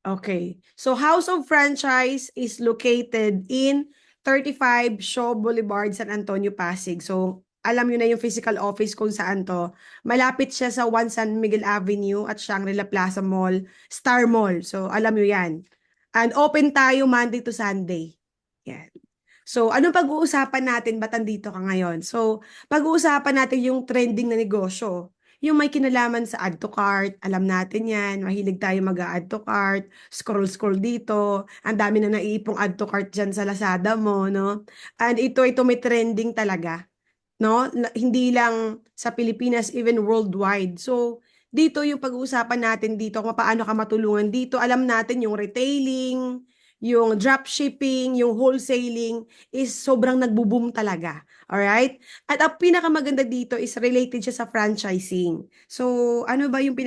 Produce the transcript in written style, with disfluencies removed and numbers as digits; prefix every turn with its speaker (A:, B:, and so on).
A: Okay. So House of Franchise is located in 35 Shaw Boulevard, San Antonio, Pasig. So alam nyo na yung physical office kung saan to. Malapit siya sa 1 San Miguel Avenue at Shangri-La Plaza Mall, Star Mall. So alam nyo yan. And open tayo Monday to Sunday. Yan. So, anong pag-uusapan natin? Ba't andito ka ngayon? So, pag-uusapan natin yung trending na negosyo. Yung may kinalaman sa add to cart, alam natin yan, mahilig tayo mag-add to cart, scroll-scroll dito, ang dami na naiipong add to cart dyan sa Lazada mo, no? And ito may trending talaga, no? Hindi lang sa Pilipinas, even worldwide. So, dito yung pag-uusapan natin dito, kung paano ka matulungan dito. Alam natin yung retailing, yung dropshipping, yung wholesaling is sobrang nagbo-boom talaga. Alright? At ang pinakamaganda dito is related siya sa franchising. So, ano ba yung